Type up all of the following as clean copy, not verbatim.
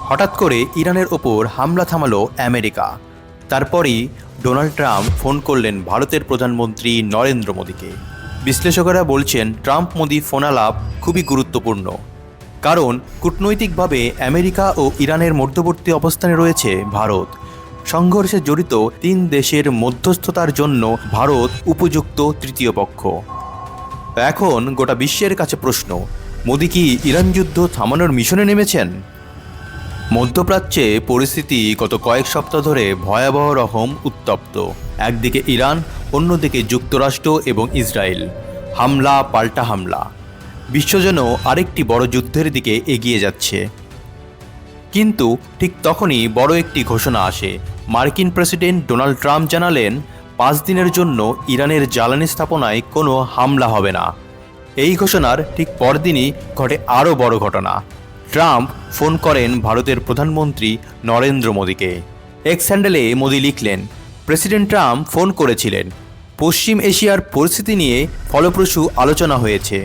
হঠাৎ করে ইরানের ওপর হামলা থামালো আমেরিকা। তারপরই ডোনাল্ড ট্রাম্প ফোন করলেন ভারতের প্রধানমন্ত্রী নরেন্দ্র মোদীকে। বিশ্লেষকেরা বলছেন ট্রাম্প মোদী ফোনালাপ খুবই গুরুত্বপূর্ণ, কারণ কূটনৈতিকভাবে আমেরিকা ও ইরানের মধ্যবর্তী অবস্থানে রয়েছে ভারত। সংঘর্ষে জড়িত 3 দেশের মধ্যস্থতার জন্য ভারত উপযুক্ত তৃতীয় পক্ষ। এখন গোটা বিশ্বের কাছে প্রশ্ন, মোদী কি ইরান যুদ্ধ থামানোর মিশনে নেমেছেন? মধ্যপ্রাচ্যে পরিস্থিতি গত কয়েক সপ্তাহ ধরে ভয়াবহ রকম উত্তপ্ত। একদিকে ইরান, অন্যদিকে যুক্তরাষ্ট্র এবং ইসরায়েল। হামলা পাল্টা হামলা, বিশ্ব যেন আরেকটি বড় যুদ্ধের দিকে এগিয়ে যাচ্ছে। কিন্তু ঠিক তখনই বড় একটি ঘোষণা আসে। মার্কিন প্রেসিডেন্ট ডোনাল্ড ট্রাম্প জানালেন 5 দিনের জন্য ইরানের জ্বালানি স্থাপনায় কোনো হামলা হবে না। এই ঘোষণার ঠিক পরদিনই ঘটে আরও বড় ঘটনা। ট্রাম্প ফোন করেন ভারতের প্রধানমন্ত্রী নরেন্দ্র মোদীকে। এক্স হ্যান্ডেলে মোদী লিখলেন, প্রেসিডেন্ট ট্রাম্প ফোন করেছিলেন। পশ্চিম এশিয়ার পরিস্থিতি নিয়ে ফলপ্রসূ আলোচনা হয়েছে।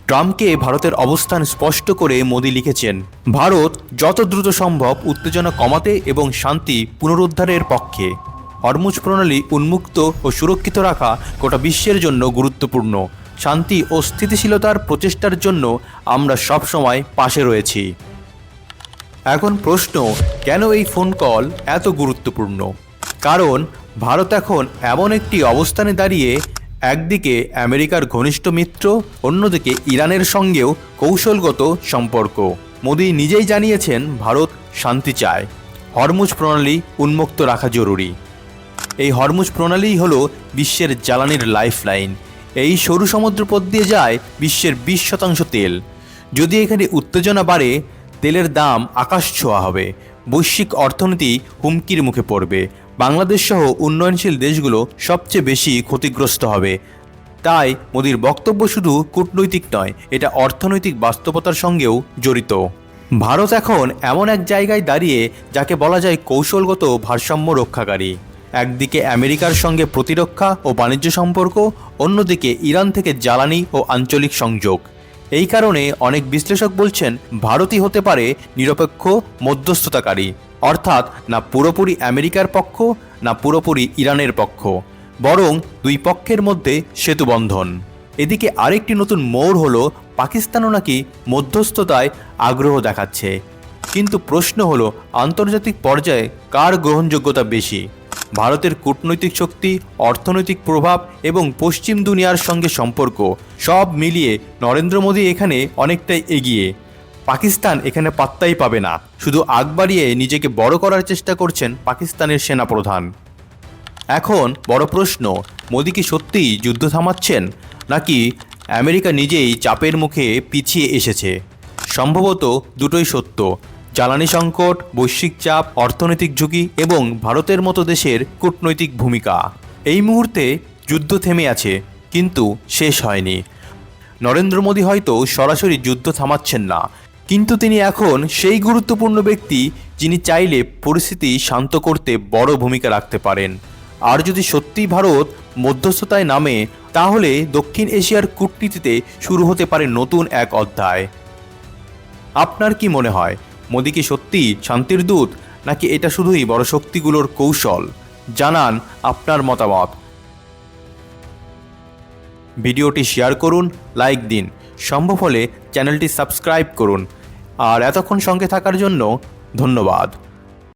ট্রাম্পকে ভারতের অবস্থান স্পষ্ট করে মোদী লিখেছেন, ভারত যত দ্রুত সম্ভব উত্তেজনা কমাতে এবং শান্তি পুনরুদ্ধারের পক্ষে। হরমুজ প্রণালী উন্মুক্ত ও সুরক্ষিত রাখা গোটা বিশ্বের জন্য গুরুত্বপূর্ণ। শান্তি ও স্থিতিশীলতার প্রচেষ্টার জন্য আমরা সবসময় পাশে রয়েছি। এখন প্রশ্ন, কেন এই ফোন কল এত গুরুত্বপূর্ণ? কারণ ভারত এখন এমন একটি অবস্থানে দাঁড়িয়ে, একদিকে আমেরিকার ঘনিষ্ঠ মিত্র, অন্যদিকে ইরানের সঙ্গেও কৌশলগত সম্পর্ক। মোদী নিজেই জানিয়েছেন ভারত শান্তি চায়, হরমুজ প্রণালী উন্মুক্ত রাখা জরুরি। এই হরমুজ প্রণালীই হলো বিশ্বের জ্বালানির লাইফলাইন। এই সরু সমুদ্রপথ দিয়ে যায় বিশ্বের 20% তেল। যদি এখানে উত্তেজনা বাড়ে, তেলের দাম আকাশ ছোঁয়া হবে, বৈশ্বিক অর্থনীতি হুমকির মুখে পড়বে, বাংলাদেশ সহ উন্নয়নশীল দেশগুলো সবচেয়ে বেশি ক্ষতিগ্রস্ত হবে। তাই মোদীর বক্তব্য শুধু কূটনৈতিক নয়, এটা অর্থনৈতিক বাস্তবতার সঙ্গেও জড়িত। ভারত এখন এমন এক জায়গায় দাঁড়িয়ে যাকে বলা যায় কৌশলগত ভারসাম্য রক্ষাকারী। একদিকে আমেরিকার সঙ্গে প্রতিরক্ষা ও বাণিজ্য সম্পর্ক, অন্যদিকে ইরান থেকে জ্বালানি ও আঞ্চলিক সংযোগ। এই কারণে অনেক বিশ্লেষক বলছেন ভারতই হতে পারে নিরপেক্ষ মধ্যস্থতাকারী, অর্থাৎ না পুরোপুরি আমেরিকার পক্ষ, না পুরোপুরি ইরানের পক্ষ, বরং দুই পক্ষের মধ্যে সেতুবন্ধন। এদিকে আরেকটি নতুন মোড় হলো পাকিস্তানও নাকি মধ্যস্থতায় আগ্রহ দেখাচ্ছে। কিন্তু প্রশ্ন হলো, আন্তর্জাতিক পর্যায়ে কার গ্রহণযোগ্যতা বেশি? ভারতের কূটনৈতিক শক্তি, অর্থনৈতিক প্রভাব এবং পশ্চিম দুনিয়ার সঙ্গে সম্পর্ক সব মিলিয়ে নরেন্দ্র মোদী এখানে অনেকটাই এগিয়ে। পাকিস্তান এখানে পাত্তাই পাবে না, শুধু আগ বাড়িয়ে নিজেকে বড় করার চেষ্টা করছেন পাকিস্তানের সেনাপ্রধান। এখন বড় প্রশ্ন, মোদী কি সত্যিই যুদ্ধ থামাচ্ছেন, নাকি আমেরিকা নিজেই চাপের মুখে পিছিয়ে এসেছে? সম্ভবত দুটোই সত্য। জ্বালানি সংকট, বৈশ্বিক চাপ, অর্থনৈতিক ঝুঁকি এবং ভারতের মতো দেশের কূটনৈতিক ভূমিকা। এই মুহূর্তে যুদ্ধ থেমে আছে, কিন্তু শেষ হয়নি। নরেন্দ্র মোদী হয়তো সরাসরি যুদ্ধ থামাচ্ছেন না, কিন্তু তিনি এখন সেই গুরুত্বপূর্ণ ব্যক্তি যিনি চাইলে পরিস্থিতি শান্ত করতে বড় ভূমিকা রাখতে পারেন। আর যদি সত্যিই ভারত মধ্যস্থতায় নামে, তাহলে দক্ষিণ এশিয়ার কূটনীতিতে শুরু হতে পারে নতুন এক অধ্যায়। আপনার কি মনে হয়, মোদী কি সত্যিই শান্তির দূত, নাকি এটা শুধুই বড় শক্তিগুলোর কৌশল? জানান আপনার মতামত। ভিডিওটি শেয়ার করুন, লাইক দিন, সম্ভব হলে চ্যানেলটি সাবস্ক্রাইব করুন। আর এতক্ষণ সঙ্গে থাকার জন্য ধন্যবাদ।